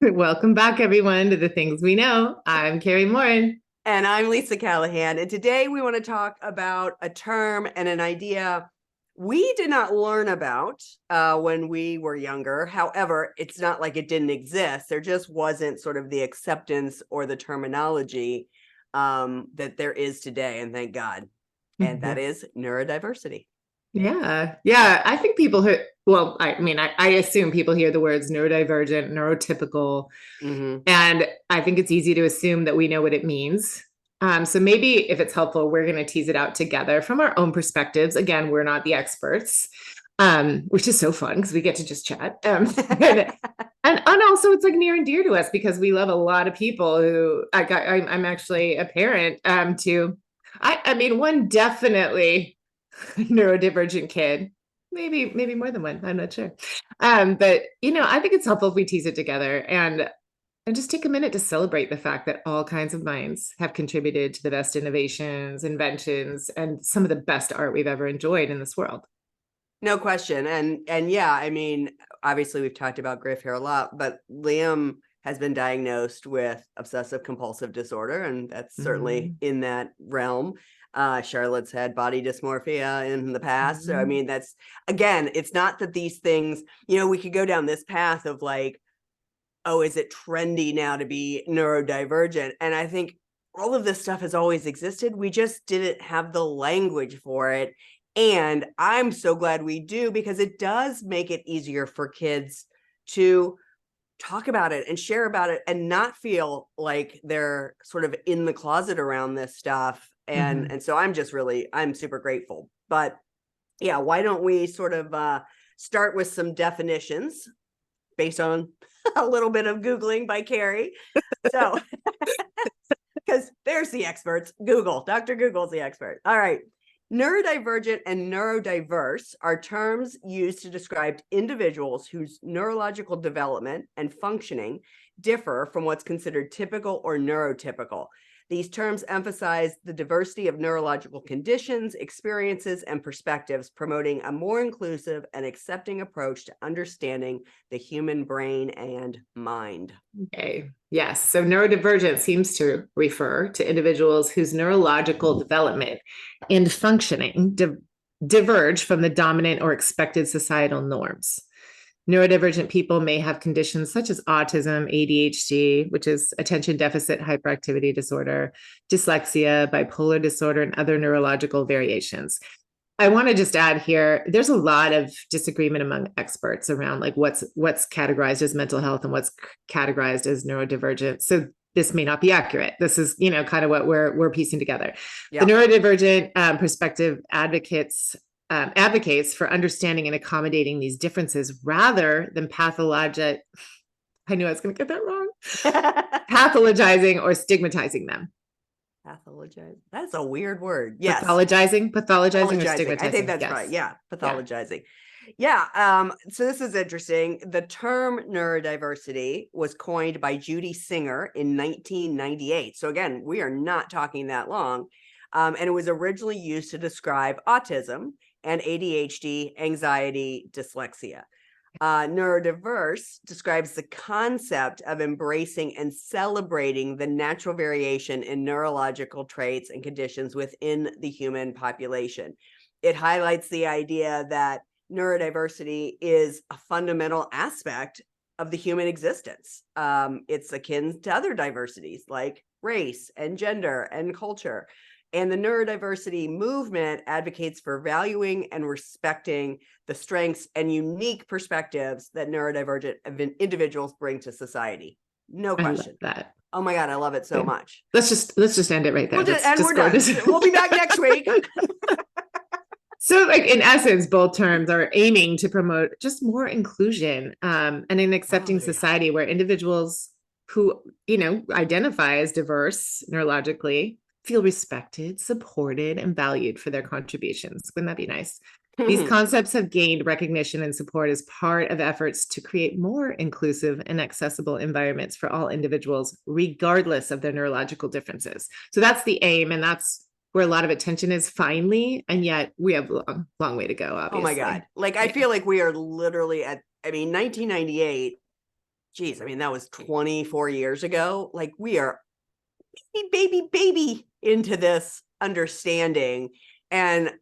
Welcome back, everyone, to the Things We Know. I'm Kari Moore. And I'm Lisa Callahan. And today we want to talk about a term and an idea we did not learn about when we were younger. However, it's not like it didn't exist. There just wasn't sort of the acceptance or the terminology that there is today. And thank God. And that is neurodiversity. Yeah. I think people who, well, I assume people hear the words neurodivergent, neurotypical, and I think it's easy to assume that we know what it means. So maybe if it's helpful, we're going to tease it out together from our own perspectives. Again, we're not the experts, which is so fun because we get to just chat. And also it's like near and dear to us because we love a lot of people who I'm actually a parent one definitely neurodivergent kid, maybe more than one, I'm not sure. But I think it's helpful if we tease it together and just take a minute to celebrate the fact that all kinds of minds have contributed to the best innovations, inventions, and some of the best art we've ever enjoyed in this world. No question. And yeah, I mean, obviously we've talked about Griff here a lot, but Liam has been diagnosed with obsessive compulsive disorder, and that's certainly in that realm. Charlotte's had body dysmorphia in the past. So, I mean, that's, again, it's not that these things, we could go down this path of like, oh, is it trendy now to be neurodivergent? And I think all of this stuff has always existed. We just didn't have the language for it. And I'm so glad we do, because it does make it easier for kids to talk about it and share about it and not feel like they're sort of in the closet around this stuff. And so I'm super grateful. But yeah, why don't we sort of start with some definitions based on a little bit of Googling by Kari. So, because there's the experts, Dr. Google's the expert. All right. Neurodivergent and neurodiverse are terms used to describe individuals whose neurological development and functioning differ from what's considered typical or neurotypical. These terms emphasize the diversity of neurological conditions, experiences, and perspectives, promoting a more inclusive and accepting approach to understanding the human brain and mind. Okay. Yes. So neurodivergent seems to refer to individuals whose neurological development and functioning diverge from the dominant or expected societal norms. Neurodivergent people may have conditions such as autism, ADHD, which is attention deficit hyperactivity disorder, dyslexia, bipolar disorder, and other neurological variations. I want to just add here, there's a lot of disagreement among experts around like what's categorized as mental health and what's categorized as neurodivergent. So this may not be accurate. This is, kind of what we're piecing together. Yeah. The neurodivergent perspective advocates for understanding and accommodating these differences rather than pathologizing. I knew I was going to get that wrong. Pathologizing or stigmatizing them. Pathologize. That's a weird word. Yes. Pathologizing or stigmatizing. I think that's right. Yeah. Pathologizing. Yeah. So this is interesting. The term neurodiversity was coined by Judy Singer in 1998. So again, we are not talking that long. And it was originally used to describe autism and ADHD, anxiety, dyslexia. Neurodiverse describes the concept of embracing and celebrating the natural variation in neurological traits and conditions within the human population. It highlights the idea that neurodiversity is a fundamental aspect of the human existence. It's akin to other diversities like race and gender and culture. And the neurodiversity movement advocates for valuing and respecting the strengths and unique perspectives that neurodivergent individuals bring to society. No question. I love that. Oh my God, I love it so much. Let's just end it right there. We're done. We'll be back next week. So like in essence, both terms are aiming to promote just more inclusion and an accepting society where individuals who, identify as diverse neurologically feel respected, supported, and valued for their contributions. Wouldn't that be nice? These concepts have gained recognition and support as part of efforts to create more inclusive and accessible environments for all individuals, regardless of their neurological differences. So that's the aim, and that's where a lot of attention is finally, and yet we have a long way to go, obviously. Oh my God. I feel like we are literally at, 1998, geez, I mean, that was 24 years ago. Like, we are baby into this understanding. And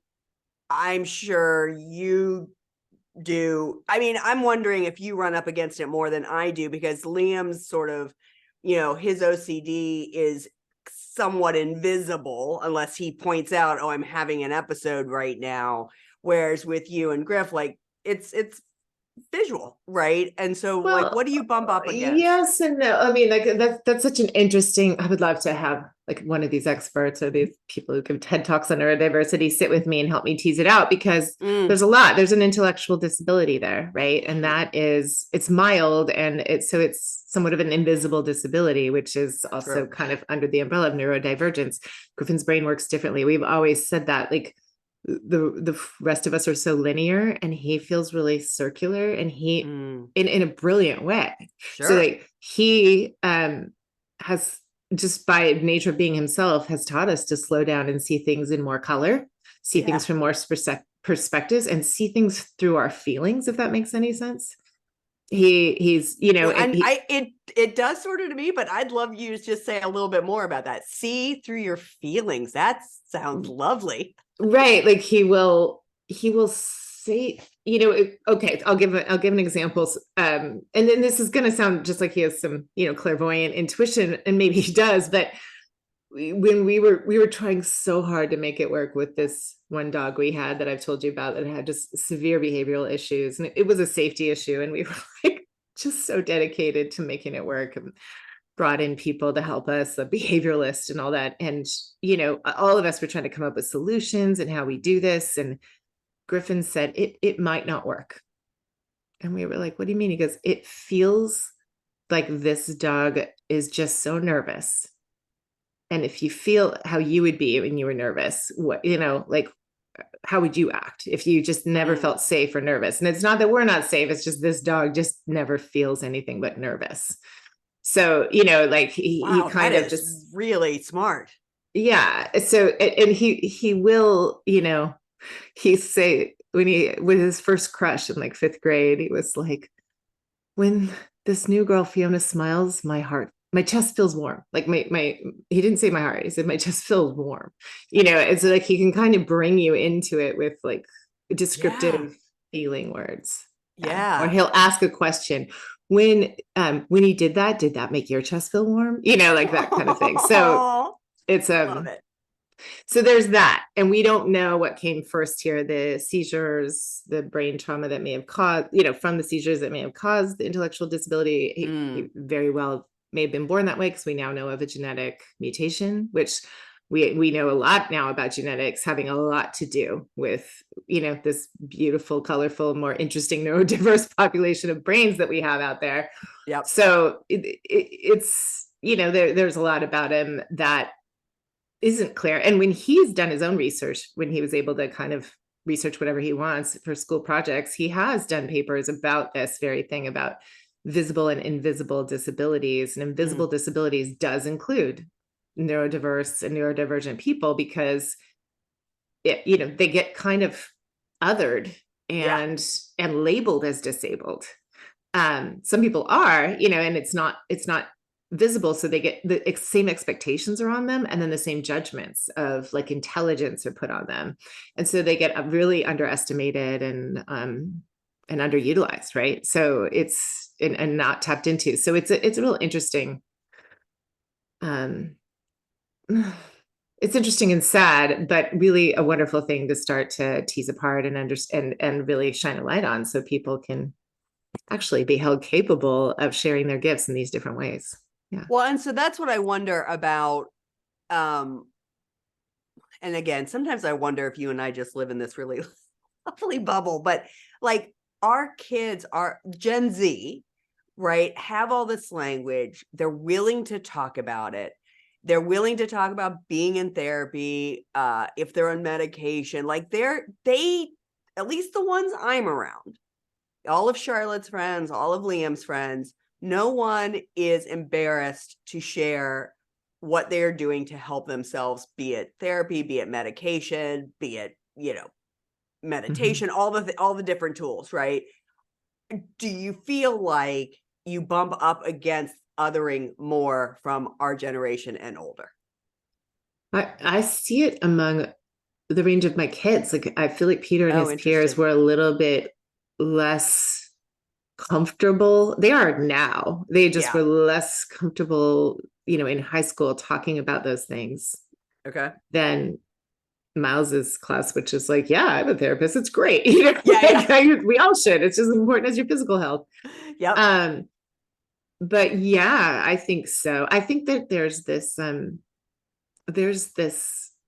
I'm sure you do. I mean, I'm wondering if you run up against it more than I do, because Liam's sort of, his OCD is somewhat invisible unless he points out, oh, I'm having an episode right now. Whereas with you and Griff, like, it's visual, right? And so, like, what do you bump up against? Yes and no. I mean, like that's such an interesting. I would love to have like one of these experts or these people who give TED Talks on neurodiversity sit with me and help me tease it out, because there's a lot. There's an intellectual disability there, right? And it's mild, and it's somewhat of an invisible disability, which is also kind of under the umbrella of neurodivergence. Griffin's brain works differently. We've always said that, like, the rest of us are so linear, and he feels really circular, and he in a brilliant way. So like he has, just by nature of being himself, has taught us to slow down and see things in more color, see things from more perspectives, and see things through our feelings, if that makes any sense. He's it does sort of to me, but I'd love you to just say a little bit more about that. See through your feelings. That sounds lovely. Right. Like he will say, okay, I'll give an example. And then this is going to sound just like he has some, clairvoyant intuition, and maybe he does, but when we were trying so hard to make it work with this one dog we had that I've told you about, that had just severe behavioral issues, and it was a safety issue, and we were like just so dedicated to making it work, and brought in people to help us, the behavioralist and all that. And, all of us were trying to come up with solutions and how we do this. And Griffin said, it might not work. And we were like, what do you mean? He goes, it feels like this dog is just so nervous. And if you feel how you would be when you were nervous, like, how would you act if you just never felt safe or nervous? And it's not that we're not safe. It's just this dog just never feels anything but nervous. So, like he kind of just really smart. Yeah. So, and he will, he say with his first crush in like 5th grade, he was like, when this new girl Fiona smiles, my chest feels warm. Like he didn't say my heart, he said my chest feels warm. It's like he can kind of bring you into it with like descriptive feeling words. Or he'll ask a question. When he did that make your chest feel warm? Like that kind of thing. So it's love it. So there's that. And we don't know what came first here, the seizures, the brain trauma that may have caused, from the seizures that may have caused the intellectual disability. He very well may have been born that way, because we now know of a genetic mutation, which we know a lot now about genetics having a lot to do with, this beautiful, colorful, more interesting neurodiverse population of brains that we have out there. Yep. So it's, there's a lot about him that isn't clear. And when he's done his own research, when he was able to kind of research whatever he wants for school projects, he has done papers about this very thing, about visible and invisible disabilities. And invisible disabilities does include neurodiverse and neurodivergent people, because they get kind of othered and labeled as disabled. Some people are, and it's not visible, so they get the same expectations are on them, and then the same judgments of like intelligence are put on them, and so they get really underestimated and underutilized, right? So it's and not tapped into. So it's a real interesting. It's interesting and sad, but really a wonderful thing to start to tease apart and understand and really shine a light on, so people can actually be held capable of sharing their gifts in these different ways. Yeah. Well, and so that's what I wonder about. And again, sometimes I wonder if you and I just live in this really lovely bubble, but like our kids are Gen Z, right? Have all this language. They're willing to talk about it. They're willing to talk about being in therapy, if they're on medication. Like they, at least the ones I'm around, all of Charlotte's friends, all of Liam's friends, no one is embarrassed to share what they're doing to help themselves, be it therapy, be it medication, be it, meditation, all the different tools, right? Do you feel like you bump up against othering more from our generation and older? I see it among the range of my kids. Like, I feel like Peter and his peers Interesting. were a little bit less comfortable. They are now. They just Yeah. were less comfortable, in high school talking about those things Okay. than Miles's class, which is like, yeah, I'm a therapist. It's great. Yeah. We all should. It's just as important as your physical health. Yep. But yeah, I think so. I think that there's this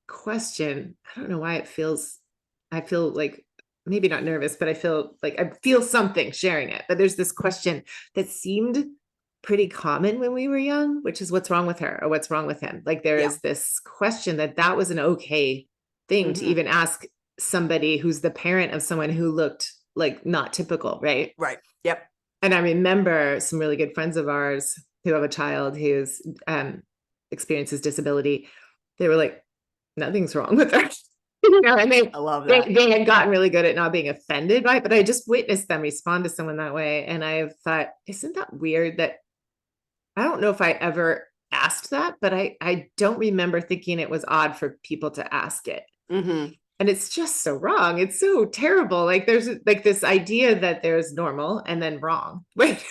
question. I don't know why I feel like maybe not nervous, but I feel something sharing it. But there's this question that seemed pretty common when we were young, which is what's wrong with her or what's wrong with him. Like, there Yeah. is this question that was an okay thing to even ask somebody who's the parent of someone who looked like not typical, right? Right. Yep. And I remember some really good friends of ours who have a child who's experiences disability. They were like, nothing's wrong with her. And I love that. they had gotten really good at not being offended by it, but I just witnessed them respond to someone that way. And I thought, isn't that weird? That I don't know if I ever asked that, but I don't remember thinking it was odd for people to ask it. Mm-hmm. And it's just so wrong. It's so terrible. Like, there's like this idea that there's normal and then wrong. Wait,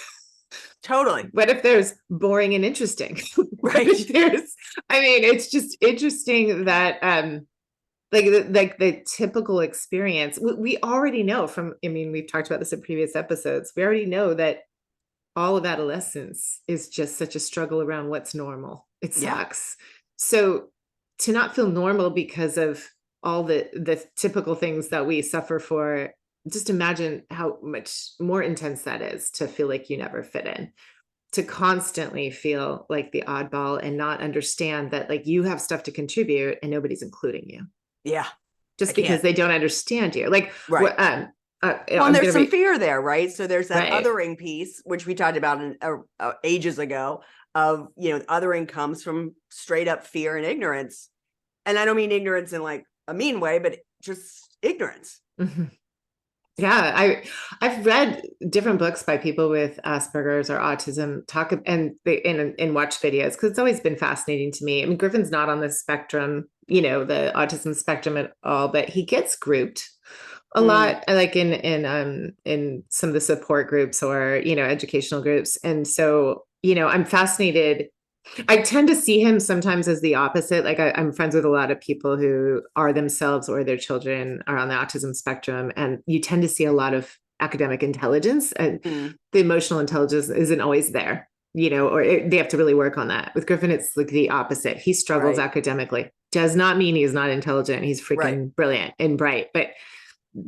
Totally. what if there's boring and interesting? Right. It's just interesting that like the typical experience we already know from, we've talked about this in previous episodes. We already know that all of adolescence is just such a struggle around what's normal. It sucks. So to not feel normal because of all the typical things that we suffer for, just imagine how much more intense that is to feel like you never fit in, to constantly feel like the oddball and not understand that like you have stuff to contribute and nobody's including you. Yeah. Just because they don't understand you. Like, right. Well, and there's some fear there, right? So there's that othering piece, which we talked about ages ago, of, othering comes from straight up fear and ignorance. And I don't mean ignorance in like a mean way, but just ignorance. Mm-hmm. Yeah, I've read different books by people with Asperger's or autism and watch videos, because it's always been fascinating to me. I mean, Griffin's not on the spectrum, the autism spectrum at all, but he gets grouped a lot, like in some of the support groups or, educational groups. And so, I'm fascinated. I tend to see him sometimes as the opposite. Like, I'm friends with a lot of people who are themselves or their children are on the autism spectrum. And you tend to see a lot of academic intelligence, and the emotional intelligence isn't always there, or they have to really work on that. With Griffin, it's like the opposite. He struggles academically. Does not mean he's not intelligent. He's freaking brilliant and bright, but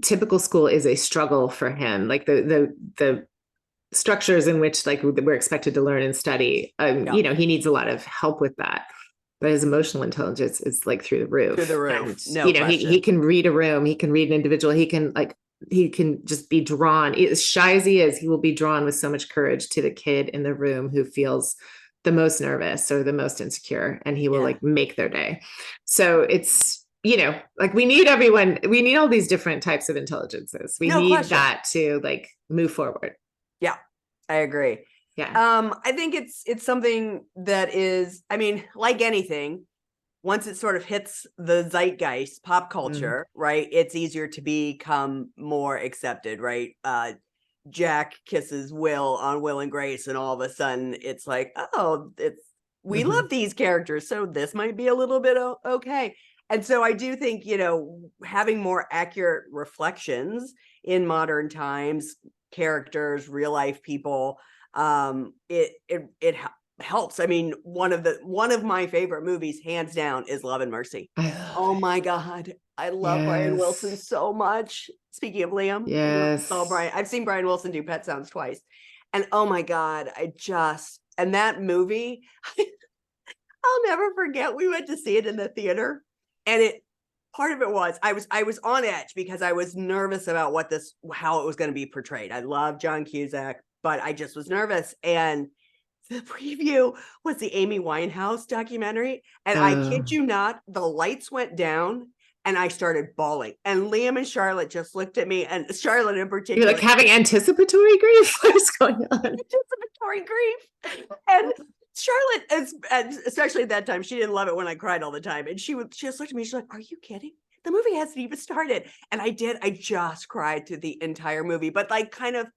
typical school is a struggle for him. Like the structures in which like we're expected to learn and study, he needs a lot of help with that. But his emotional intelligence is like through the roof. And, he can read a room, he can read an individual, he can just be drawn. As shy as he is, he will be drawn with so much courage to the kid in the room who feels the most nervous or the most insecure, and he will like make their day. So it's, like we need all these different types of intelligences. We need that to like move forward. Yeah, I agree. Yeah. I think it's something that is, like anything, once it sort of hits the zeitgeist, pop culture, right? It's easier to become more accepted, right? Jack kisses Will on Will and Grace, and all of a sudden it's like, oh, we love these characters, so this might be a little bit okay. And so I do think, having more accurate reflections in modern times, characters, real life people, it helps. I mean, one of my favorite movies, hands down, is Love and Mercy. Oh my God. I love Brian Wilson so much. Speaking of Liam, I've seen Brian Wilson do Pet Sounds twice. And oh my God, and that movie, I'll never forget. We went to see it in the theater, and part of it was I was on edge because I was nervous about how it was going to be portrayed. I love John Cusack, but I just was nervous. And the preview was the Amy Winehouse documentary. And I kid you not, the lights went down and I started bawling. And Liam and Charlotte just looked at me, and Charlotte in particular. You're like having anticipatory grief? What is going on? Anticipatory anticipatory grief. And Charlotte, especially at that time, she didn't love it when I cried all the time. And she just looked at me, she's like, are you kidding? The movie hasn't even started. And I just cried through the entire movie, but like kind of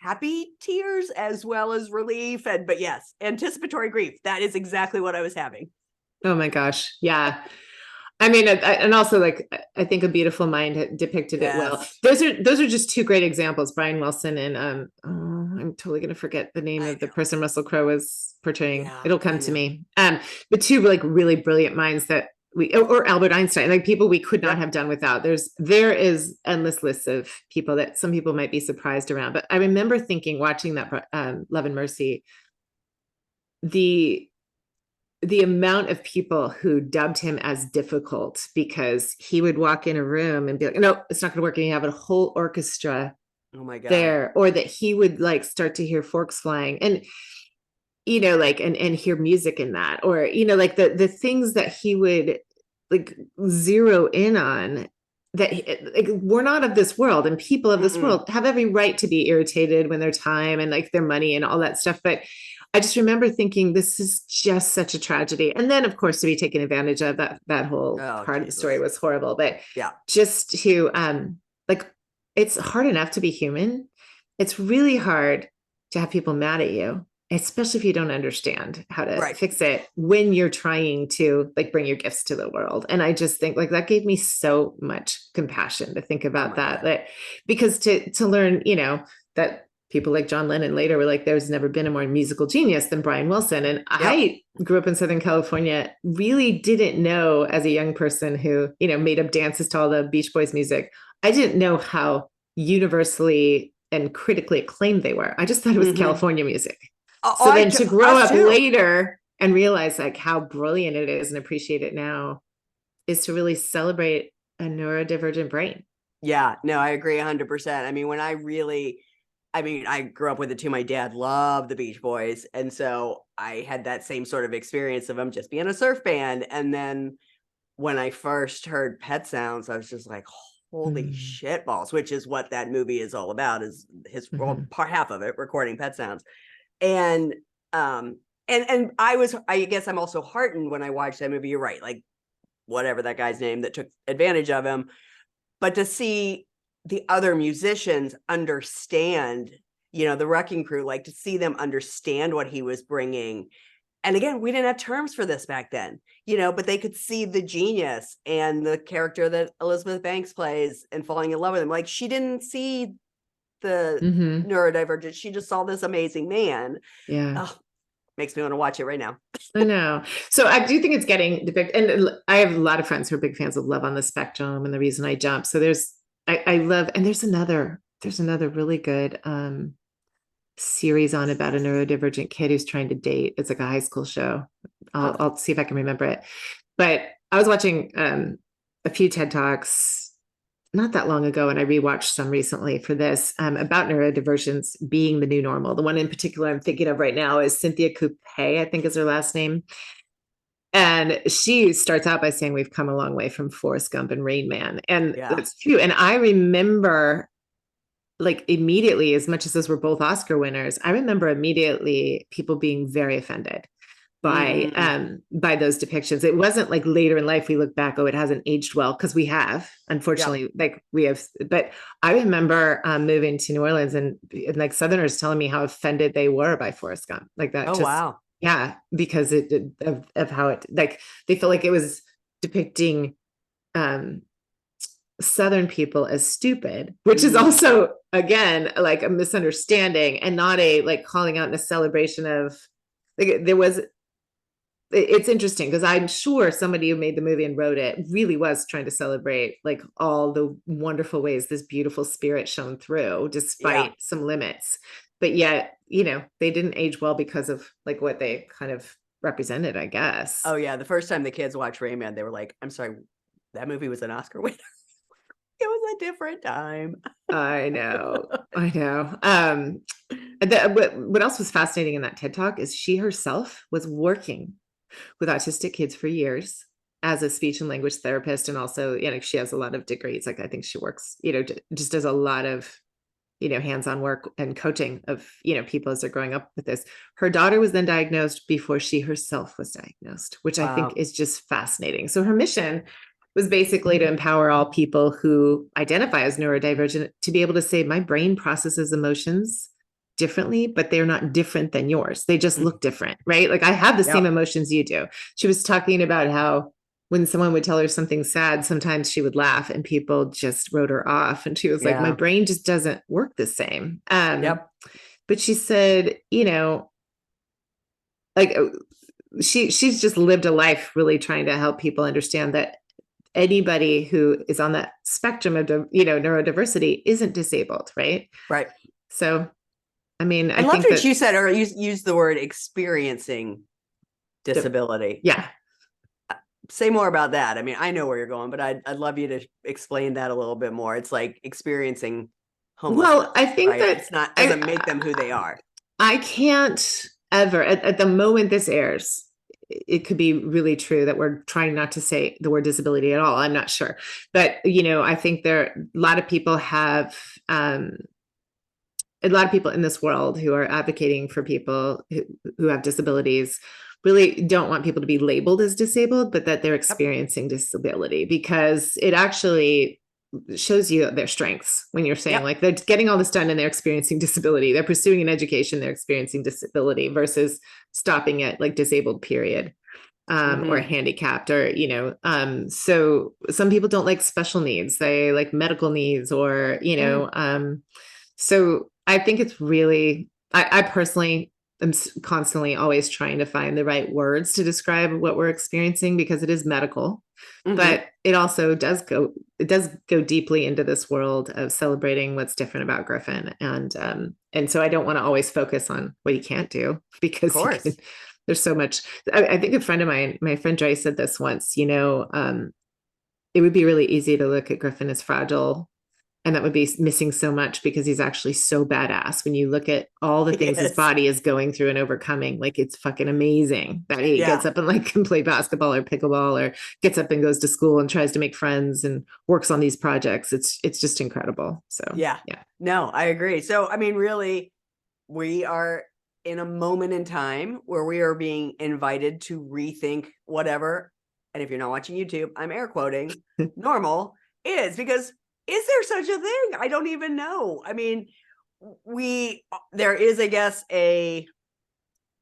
happy tears as well as relief. But yes, anticipatory grief. That is exactly what I was having. Oh my gosh. Yeah. I mean, and also like, I think A Beautiful Mind depicted it well. Those are just two great examples, Brian Wilson and, I'm totally going to forget the name of the person Russell Crowe was portraying. It'll come to me. But two like really brilliant minds that or Albert Einstein, like people we could not have done without. There is endless lists of people that some people might be surprised around. But I remember thinking, watching that Love and Mercy, the amount of people who dubbed him as difficult because he would walk in a room and be like, no, it's not going to work. And you have a whole orchestra there, or that he would like start to hear forks flying and, you know, like, and hear music in that, or, you know, like the things that he would like zero in on that like, we're not of this world, and people of this world have every right to be irritated when their time and like their money and all that stuff. But I just remember thinking, this is just such a tragedy. And then, of course, to be taken advantage of, that whole part of the story was horrible. But just to, like, it's hard enough to be human. It's really hard to have people mad at you, especially if you don't understand how to fix it when you're trying to like bring your gifts to the world. And I just think like that gave me so much compassion to think about that, because to learn, you know, that people like John Lennon later were like, there's never been a more musical genius than Brian Wilson. And I grew up in Southern California, really didn't know, as a young person who, you know, made up dances to all the Beach Boys music, I didn't know how universally and critically acclaimed they were. I just thought it was California music. So then to grow up later and realize like how brilliant it is and appreciate it now is to really celebrate a neurodivergent brain. Yeah, no, I agree 100%. I mean, I grew up with it too. My dad loved the Beach Boys. And so I had that same sort of experience of them just being a surf band. And then when I first heard Pet Sounds, I was just like, holy shit balls, which is what that movie is all about, is his half of it, recording Pet Sounds. And I guess I'm also heartened when I watched that movie. You're right. Like whatever that guy's name that took advantage of him, but to see the other musicians understand, you know, the Wrecking Crew, like to see them understand what he was bringing. And again, we didn't have terms for this back then, you know, but they could see the genius and the character that Elizabeth Banks plays and falling in love with him. Like she didn't see the neurodivergent. She just saw this amazing man. Yeah. Oh, makes me want to watch it right now. I know. So I do think it's getting depicted. And I have a lot of friends who are big fans of Love on the Spectrum and The Reason I Jump. So I love, and there's another really good series on about a neurodivergent kid who's trying to date. It's like a high school show. I'll see if I can remember it. But I was watching a few TED Talks not that long ago, and I rewatched some recently for this about neurodivergence being the new normal. The one in particular I'm thinking of right now is Cynthia Coupe, I think is her last name. And she starts out by saying we've come a long way from Forrest Gump and Rain Man. And that's true. And I remember like immediately, as much as those were both Oscar winners, I remember immediately people being very offended by those depictions. It wasn't like later in life we look back, oh, it hasn't aged well, because we have, unfortunately, like we have. But I remember moving to New Orleans and like Southerners telling me how offended they were by Forrest Gump, like that. Oh, wow. Yeah, because of how it, like they felt like it was depicting Southern people as stupid, which is also, again, like a misunderstanding and not a like calling out in a celebration of, like there was, it's interesting because I'm sure somebody who made the movie and wrote it really was trying to celebrate like all the wonderful ways this beautiful spirit shone through despite some limits. But yet, you know, they didn't age well because of like what they kind of represented, I guess. Oh yeah. The first time the kids watched Rain Man, they were like, I'm sorry, that movie was an Oscar winner. It was a different time. I know. What else was fascinating in that TED Talk is she herself was working with autistic kids for years as a speech and language therapist. And also, you know, she has a lot of degrees. Like I think she works, you know, just does a lot of hands-on work and coaching of, people as they're growing up with this. Her daughter was then diagnosed before she herself was diagnosed, which I think Wow. is just fascinating. So her mission was basically to empower all people who identify as neurodivergent to be able to say, my brain processes emotions differently, but they're not different than yours. They just look different, right? Like I have the same emotions you do. She was talking about how when someone would tell her something sad, sometimes she would laugh and people just wrote her off. And she was like, my brain just doesn't work the same. But she said, like she's just lived a life really trying to help people understand that anybody who is on that spectrum of, neurodiversity isn't disabled, right? Right. So, I mean, I loved what you said, or you used the word experiencing disability. Yeah. Say more about that. I mean, I know where you're going, but I'd love you to explain that a little bit more. It's like experiencing homelessness. Well, I think that doesn't make them who they are. I can't ever, at the moment this airs, it could be really true that we're trying not to say the word disability at all. I'm not sure. But, I think a lot of people in this world who are advocating for people who have disabilities really don't want people to be labeled as disabled, but that they're experiencing disability, because it actually shows you their strengths when you're saying like they're getting all this done and they're experiencing disability. They're pursuing an education, they're experiencing disability versus stopping at like disabled period or handicapped or, so some people don't like special needs. They like medical needs or, so I think it's really, I personally am constantly always trying to find the right words to describe what we're experiencing, because it is medical, but it also does go deeply into this world of celebrating what's different about Griffin. And so I don't want to always focus on what he can't do, because there's so much. I think a friend of mine, my friend Joyce, said this once, it would be really easy to look at Griffin as fragile, and that would be missing so much, because he's actually so badass. When you look at all the things his body is going through and overcoming, like it's fucking amazing that he gets up and like can play basketball or pickleball, or gets up and goes to school and tries to make friends and works on these projects. It's just incredible. So no, I agree. So, I mean, really, we are in a moment in time where we are being invited to rethink whatever. And if you're not watching YouTube, I'm air quoting normal is, because is there such a thing? I don't even know. I mean, there is, I guess, a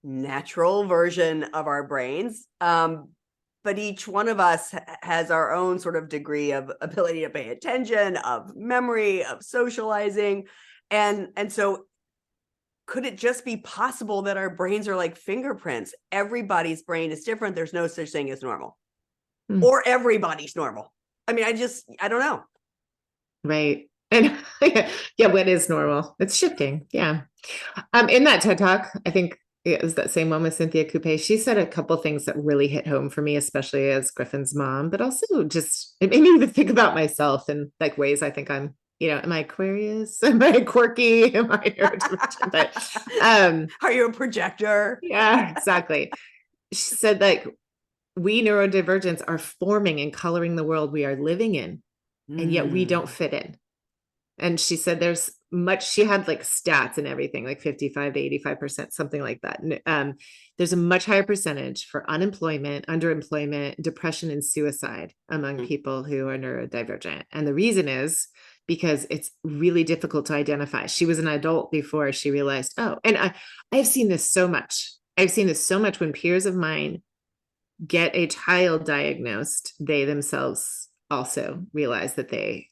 natural version of our brains. But each one of us has our own sort of degree of ability to pay attention, of memory, of socializing. And so could it just be possible that our brains are like fingerprints? Everybody's brain is different. There's no such thing as normal, or everybody's normal. I mean, I don't know. Right. And what is normal? It's shifting. Yeah. In that TED Talk, I think it was that same one with Cynthia Coupe. She said a couple of things that really hit home for me, especially as Griffin's mom, but also just it made me even think about myself in like ways I think I'm, am I Aquarius? Am I quirky? Am I neurodivergent? But are you a projector? Yeah, exactly. She said like we neurodivergents are forming and coloring the world we are living in. And yet we don't fit in. And she said there's much, she had like stats and everything, like 55 to 85%, something like that. There's a much higher percentage for unemployment, underemployment, depression, and suicide among people who are neurodivergent. And the reason is because it's really difficult to identify. She was an adult before she realized, and I've seen this so much. I've seen this so much when peers of mine get a child diagnosed, they themselves also realize that they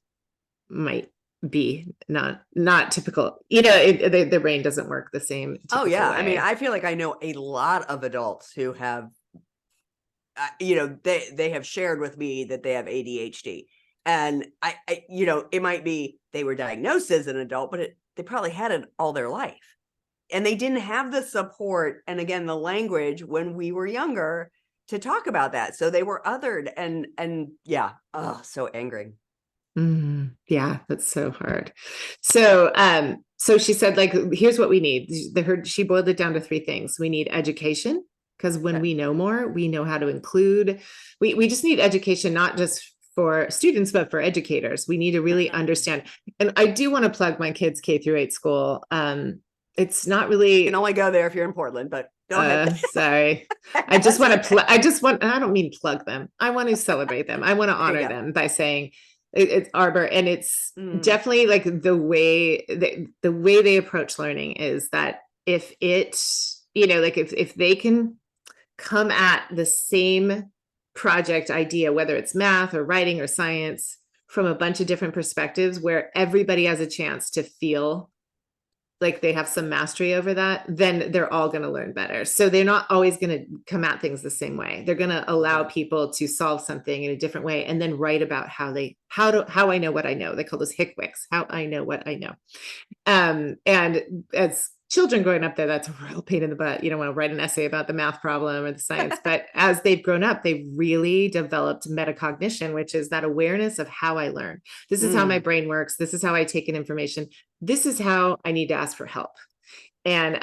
might be not typical. Their brain doesn't work the same. Way. I mean, I feel like I know a lot of adults who have, they have shared with me that they have ADHD, and I it might be they were diagnosed as an adult, but they probably had it all their life, and they didn't have the support and again the language when we were younger to talk about that. So they were othered and so angry. Yeah, that's so hard. So, so she said, like, here's what we need. She boiled it down to 3 things. We need education, because when we know more, we know how to include. We just need education, not just for students, but for educators. We need to really understand. And I do want to plug my kids' K-8 school. It's not really. You can only go there if you're in Portland, but go ahead. Sorry. I just want to I don't mean plug them. I want to celebrate them. I want to honor them by saying it's Arbor. And it's definitely like the way they approach learning is that if it, like if they can come at the same project idea, whether it's math or writing or science, from a bunch of different perspectives where everybody has a chance to feel like they have some mastery over that, then they're all going to learn better. So they're not always going to come at things the same way. They're going to allow people to solve something in a different way and then write about how I know what I know. They call those HICWICs, how I know what I know. And as children growing up there, that's a real pain in the butt. You don't want to write an essay about the math problem or the science, but as they've grown up, they've really developed metacognition, which is that awareness of how I learn. This is how my brain works. This is how I take in information. This is how I need to ask for help. And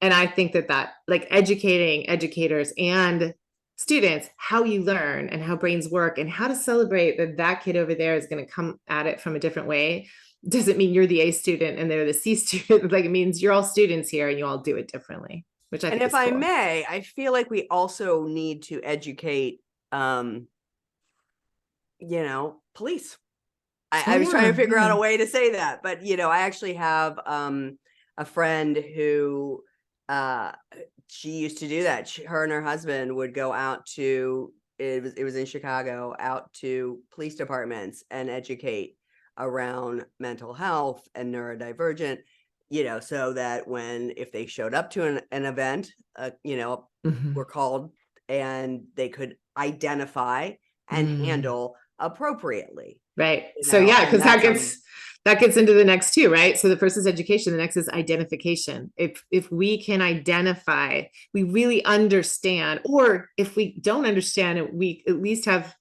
I think that like educating educators and students, how you learn and how brains work and how to celebrate that kid over there is going to come at it from a different way. Doesn't mean you're the A student and they're the C student. Like it means you're all students here and you all do it differently, which I think is cool. And if I may, I feel like we also need to educate, police. I was trying to figure out a way to say that, but I actually have a friend who she used to do that. Her and her husband would go out to it was in Chicago, out to police departments and educate around mental health and neurodivergent, so that if they showed up to an event, were called and they could identify and handle appropriately. Right. So yeah, because that gets into the next two, right? So the first is education. The next is identification. If we can identify, we really understand, or if we don't understand it, we at least have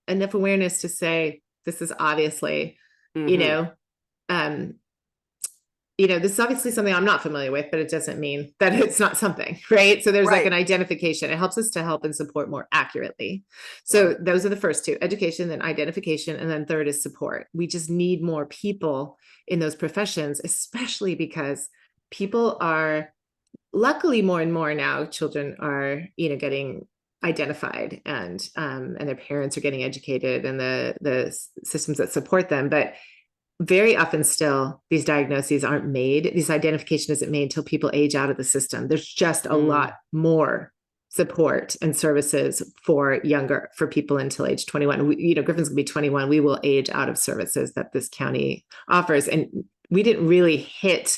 enough awareness to say, this is obviously, this is obviously something I'm not familiar with, but it doesn't mean that it's not something, right? So there's like an identification. It helps us to help and support more accurately. So those are the first two: education, then identification, and then third is support. We just need more people in those professions, especially because people are, luckily more and more now, children are, getting identified and their parents are getting educated and the systems that support them. But very often still, these diagnoses aren't made. This identification isn't made until people age out of the system. There's just a lot more support and services for people until age 21. Griffin's gonna be 21. We will age out of services that this county offers. And we didn't really hit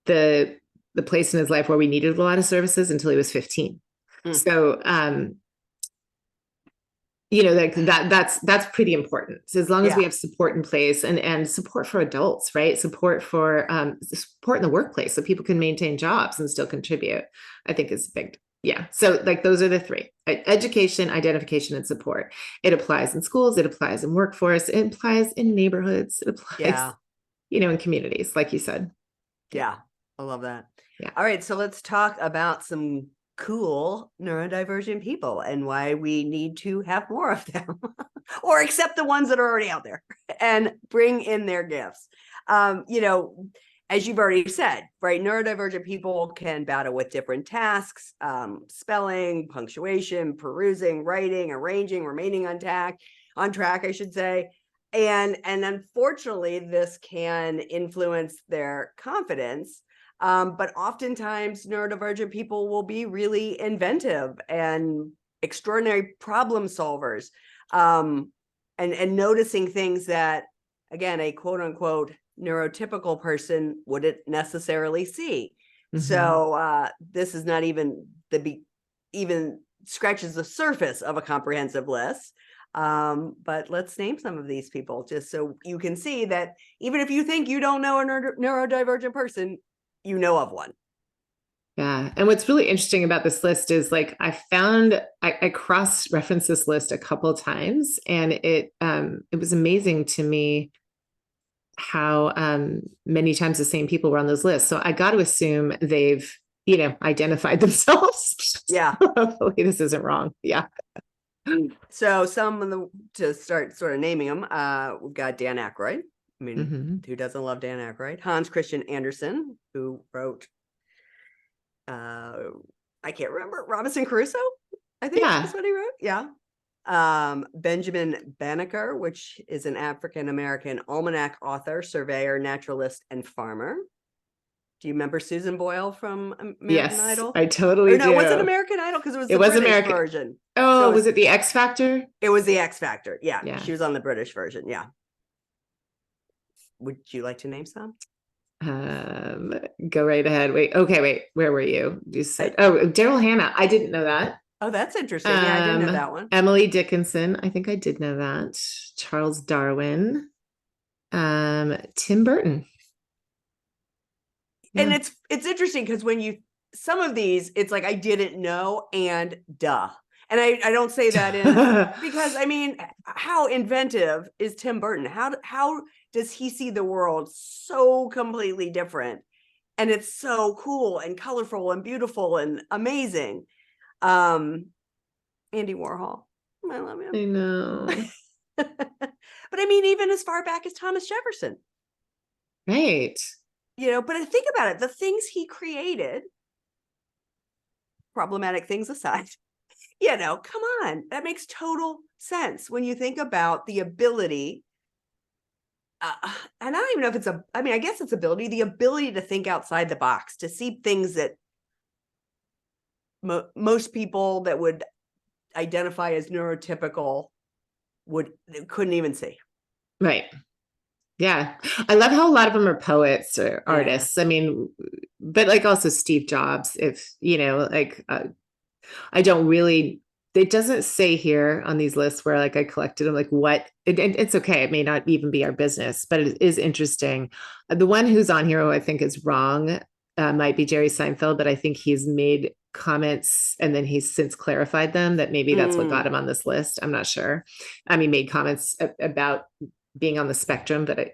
the place in his life where we needed a lot of services until he was 15. So, that's pretty important. So as long as we have support in place and support for adults, right? Support for support in the workplace so people can maintain jobs and still contribute, I think is big. Yeah. So like those are the three: education, identification, and support. It applies in schools. It applies in workforce. It applies in neighborhoods. It applies, in communities, like you said. Yeah. I love that. Yeah. All right. So let's talk about some cool neurodivergent people and why we need to have more of them or accept the ones that are already out there and bring in their gifts. As you've already said, right, neurodivergent people can battle with different tasks, spelling, punctuation, perusing, writing, arranging, remaining on track, I should say. And unfortunately, this can influence their confidence. But oftentimes neurodivergent people will be really inventive and extraordinary problem solvers, and noticing things that, again, a quote unquote neurotypical person wouldn't necessarily see. So this is not even even scratches the surface of a comprehensive list. But let's name some of these people just so you can see that even if you think you don't know a neurodivergent person, you know of one. Yeah. And what's really interesting about this list is like, I cross-referenced this list a couple of times, and it was amazing to me how many times the same people were on those lists. So I got to assume they've, identified themselves. Yeah. Hopefully this isn't wrong. Yeah. So some of the, to start sort of naming them, we've got Dan Aykroyd. I mean, Mhm. who doesn't love Dan Aykroyd? Hans Christian Andersen, who wrote, I can't remember, Robinson Crusoe, I think Yeah. is what he wrote. Yeah. Benjamin Banneker, which is an African-American almanac author, surveyor, naturalist, and farmer. Do you remember Susan Boyle from American Yes, Idol? I totally Or no, was it do. American Idol? Because it was It the was British American. version. Oh, So was it the X Factor? it was the X Factor. Yeah, Yeah. she was on the British version. Yeah. Would you like to name some? Go right ahead. Wait. Where were you? You said, oh, Daryl Hannah. I didn't know that. Oh, that's interesting. Yeah, I didn't know that one. Emily Dickinson. I think I did know that. Charles Darwin. Tim Burton. And Yeah. it's interesting because when you, some of these, it's like I didn't know and duh. And I don't say that in because I mean, how inventive is Tim Burton? How does he see the world so completely different? And it's so cool and colorful and beautiful and amazing. Andy Warhol. I love him. I know. But I mean, even as far back as Thomas Jefferson, Right. you know, but think about it, the things he created, problematic things aside, you know, come on, that makes total sense when you think about the ability. And I don't even know if it's I mean, I guess it's ability, the ability to think outside the box, to see things that most people that would identify as neurotypical couldn't even see. Right. Yeah. I love how a lot of them are poets or Yeah. artists. I mean, but like also Steve Jobs, if, you know, like I don't really, it doesn't say here on these lists where like I collected them, like what, it's okay. It may not even be our business, but it is interesting. The one who's on here who I think is wrong might be Jerry Seinfeld, but I think he's made comments and then he's since clarified them that maybe that's what got him on this list. I'm not sure. I mean, made comments about being on the spectrum, but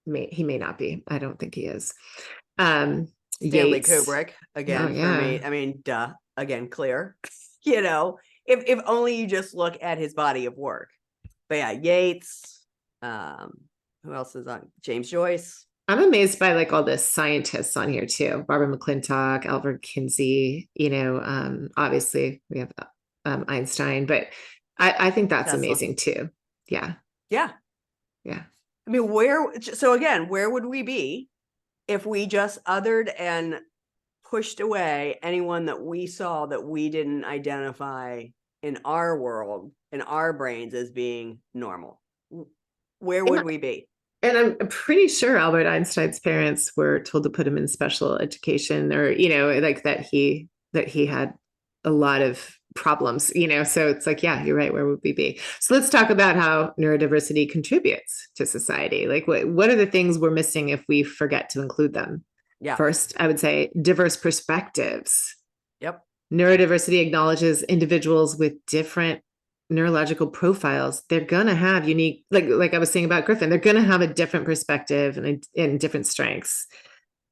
he may not be. I don't think he is. Stanley Yates. Kubrick again, Oh, for yeah. me. I mean, duh, again, clear. You know, if only you just look at his body of work. But yeah, Yates. Who else is on? James Joyce. I'm amazed by like all the scientists on here too. Barbara McClintock, Albert Kinsey, you know, obviously we have Einstein, but I think that's Tesla. amazing too. Yeah. Yeah. Yeah. I mean, so again, where would we be if we just othered and pushed away anyone that we saw that we didn't identify in our world, in our brains as being normal? Where would we be? And I'm pretty sure Albert Einstein's parents were told to put him in special education, or, you know, like that he had a lot of problems, you know, so it's like, yeah, you're right. Where would we be? So let's talk about how neurodiversity contributes to society. Like what are the things we're missing if we forget to include them? Yeah. First, I would say diverse perspectives. Yep. Neurodiversity acknowledges individuals with different neurological profiles. They're going to have unique, like I was saying about Griffin, they're going to have a different perspective and different strengths.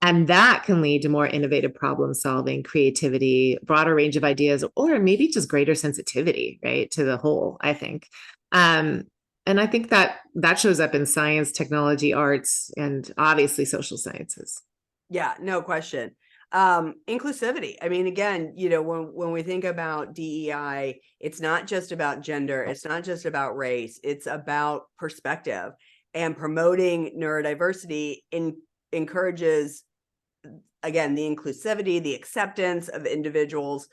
And that can lead to more innovative problem solving, creativity, broader range of ideas, or maybe just greater sensitivity, right, to the whole, I think. And I think that shows up in science, technology, arts, and obviously social sciences. Yeah, no question. Inclusivity. I mean, again, you know, when we think about DEI, it's not just about gender, it's not just about race, it's about perspective. And promoting neurodiversity encourages, again, the inclusivity, the acceptance of individuals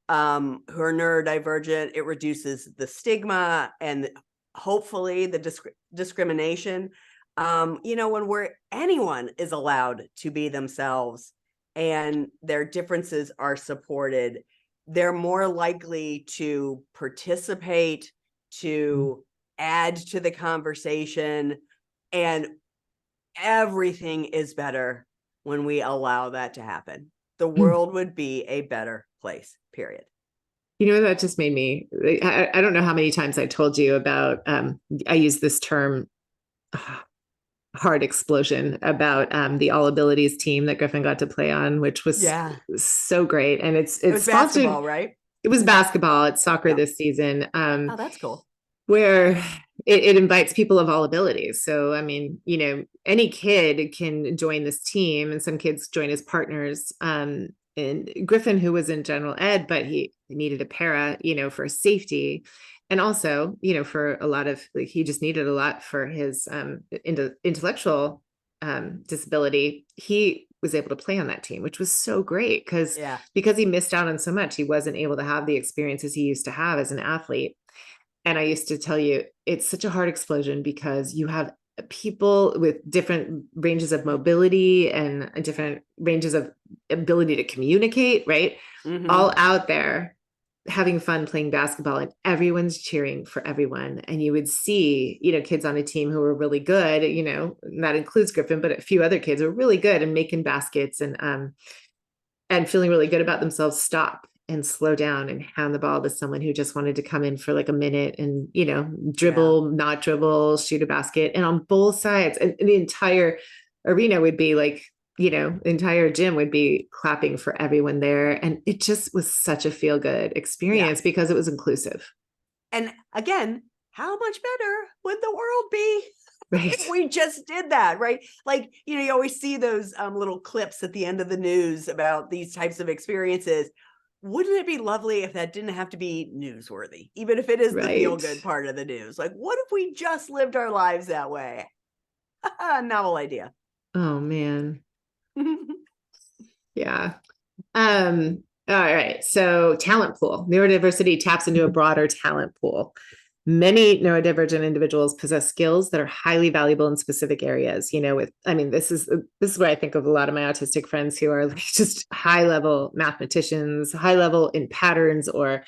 who are neurodivergent. It reduces the stigma and hopefully the discrimination. You know, when anyone is allowed to be themselves and their differences are supported, they're more likely to participate, to add to the conversation, and everything is better when we allow that to happen. The world would be a better place, period. You know, that just made me, I don't know how many times I told you about, I use this term, heart explosion, about the All Abilities team that Griffin got to play on, which was so great. And it was basketball, right? It was basketball. It's soccer Yeah. this season. Oh, that's cool. Where it invites people of all abilities. So, I mean, any kid can join this team, and some kids join as partners. And Griffin, who was in general ed, but he needed a para, for safety. And also, for a lot of, like, he just needed a lot for his intellectual disability. He was able to play on that team, which was so great because he missed out on so much. He wasn't able to have the experiences he used to have as an athlete. And I used to tell you, it's such a hard explosion because you have people with different ranges of mobility and different ranges of ability to communicate, right? Mhm. All out there having fun playing basketball, and everyone's cheering for everyone. And you would see, kids on a team who were really good, and that includes Griffin, but a few other kids were really good and making baskets and feeling really good about themselves, stop and slow down and hand the ball to someone who just wanted to come in for like a minute and, dribble, not dribble, shoot a basket. And on both sides, and the entire arena would be like, the entire gym would be clapping for everyone there. And it just was such a feel good experience because it was inclusive. And again, how much better would the world be right. if we just did that, right? Like, you always see those little clips at the end of the news about these types of experiences. Wouldn't it be lovely if that didn't have to be newsworthy, even if it is the feel-good part of the news? Like, what if we just lived our lives that way? Novel idea. Oh, man. Yeah. All right. So talent pool. Neurodiversity taps into a broader talent pool. Many neurodivergent individuals possess skills that are highly valuable in specific areas. This is where I think of a lot of my autistic friends who are just high level mathematicians, high level in patterns, or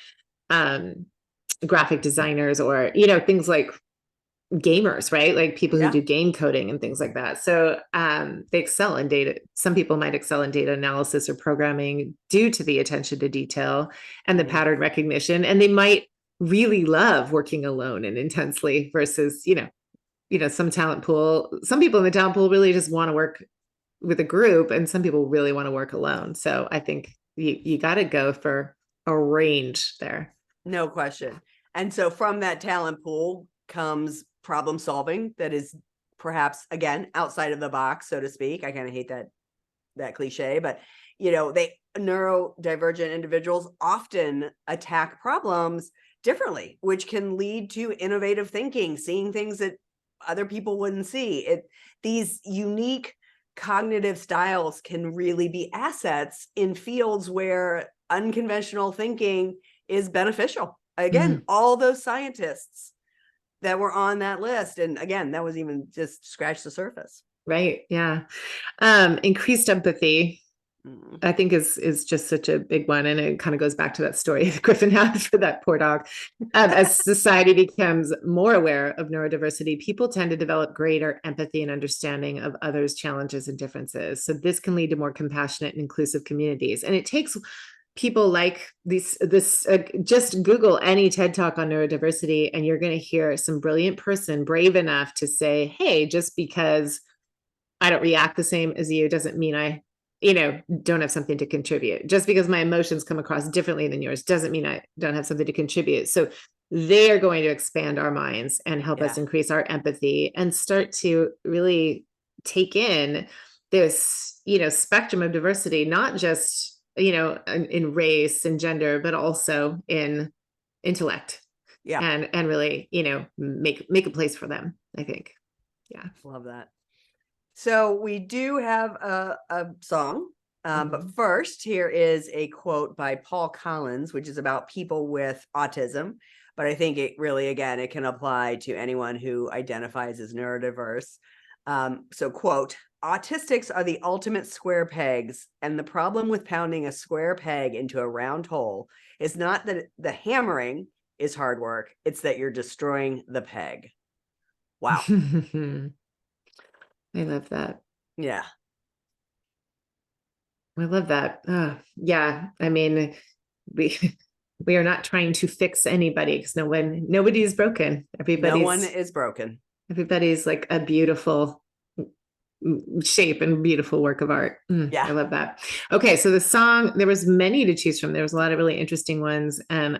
graphic designers, or things like gamers, right? Like people who do game coding and things like that. So they excel in data. Some people might excel in data analysis or programming due to the attention to detail and the pattern recognition. And they might really love working alone and intensely versus, some talent pool. Some people in the talent pool really just want to work with a group, and some people really want to work alone. So I think you got to go for a range there. No question. And so from that talent pool comes problem solving that is perhaps, again, outside of the box, so to speak. I kind of hate that cliche, but neurodivergent individuals often attack problems differently, which can lead to innovative thinking, seeing things that other people wouldn't see. These unique cognitive styles can really be assets in fields where unconventional thinking is beneficial. Again, all those scientists that were on that list. And again, that was even just scratch the surface. Right. Yeah. Increased empathy, I think is just such a big one. And it kind of goes back to that story that Griffin had for that poor dog. As society becomes more aware of neurodiversity, people tend to develop greater empathy and understanding of others' challenges and differences. So this can lead to more compassionate and inclusive communities. And it takes people like just Google any TED Talk on neurodiversity, and you're going to hear some brilliant person brave enough to say, hey, just because I don't react the same as you doesn't mean I, don't have something to contribute. Just because my emotions come across differently than yours doesn't mean I don't have something to contribute. So they are going to expand our minds and help us increase our empathy and start to really take in this, spectrum of diversity, not just in race and gender, but also in intellect. And really, make a place for them, I think. Yeah. Love that. So we do have a song, but first here is a quote by Paul Collins, which is about people with autism. But I think it really, again, it can apply to anyone who identifies as neurodiverse. So quote, "Autistics are the ultimate square pegs, and the problem with pounding a square peg into a round hole is not that the hammering is hard work, it's that you're destroying the peg." Wow. I love that. Yeah. I love that. Yeah. I mean, we are not trying to fix anybody because nobody is broken. No one is broken. Everybody's like a beautiful shape and beautiful work of art. Yeah. I love that. Okay, so the song, there was many to choose from. There was a lot of really interesting ones, and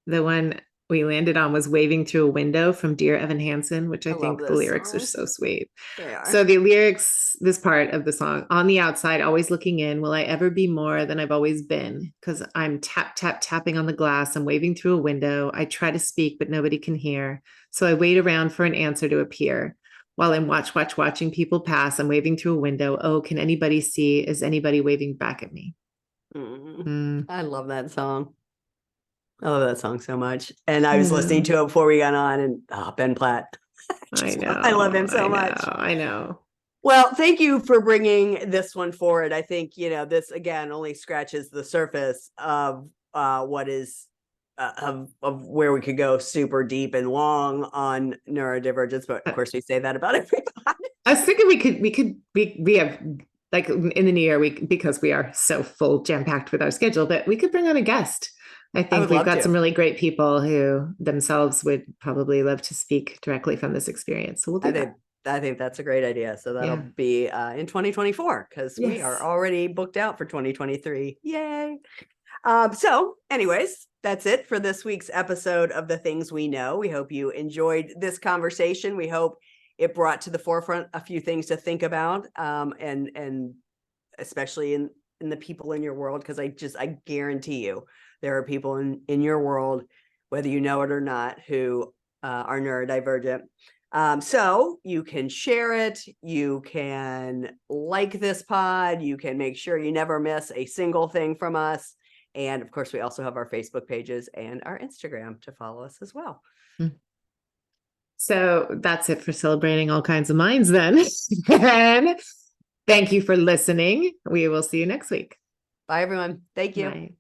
the one we landed on was "Waving Through a Window" from Dear Evan Hansen, which I love think the this lyrics are song. so sweet. They are. So the lyrics, this part of the song: "On the outside, always looking in, will I ever be more than I've always been? Because I'm tapping on the glass. I'm waving through a window. I try to speak, but nobody can hear. So I wait around for an answer to appear. While I'm watching people pass, I'm waving through a window. Oh, can anybody see? Is anybody waving back at me?" I love that song. I love that song so much. And I was listening to it before we got on, and Ben Platt. I love him so much. I know. Well, thank you for bringing this one forward. I think, this again only scratches the surface of what is of where we could go super deep and long on neurodivergence. But of course, we say that about everybody. I was thinking we have, like, in the new year, because we are so full, jam-packed with our schedule, but we could bring on a guest. I think we've got some really great people who themselves would probably love to speak directly from this experience. So we'll do that. I think that's a great idea. So that'll be in 2024, because we are already booked out for 2023. Yay. So anyways, that's it for this week's episode of The Things We Know. We hope you enjoyed this conversation. We hope it brought to the forefront a few things to think about, and especially in the people in your world, because I guarantee you there are people in your world, whether you know it or not, who are neurodivergent. So you can share it, you can like this pod, you can make sure you never miss a single thing from us. And of course, we also have our Facebook pages and our Instagram to follow us as well. So that's it for Celebrating All Kinds of Minds then. And thank you for listening. We will see you next week. Bye, everyone. Thank you. Bye.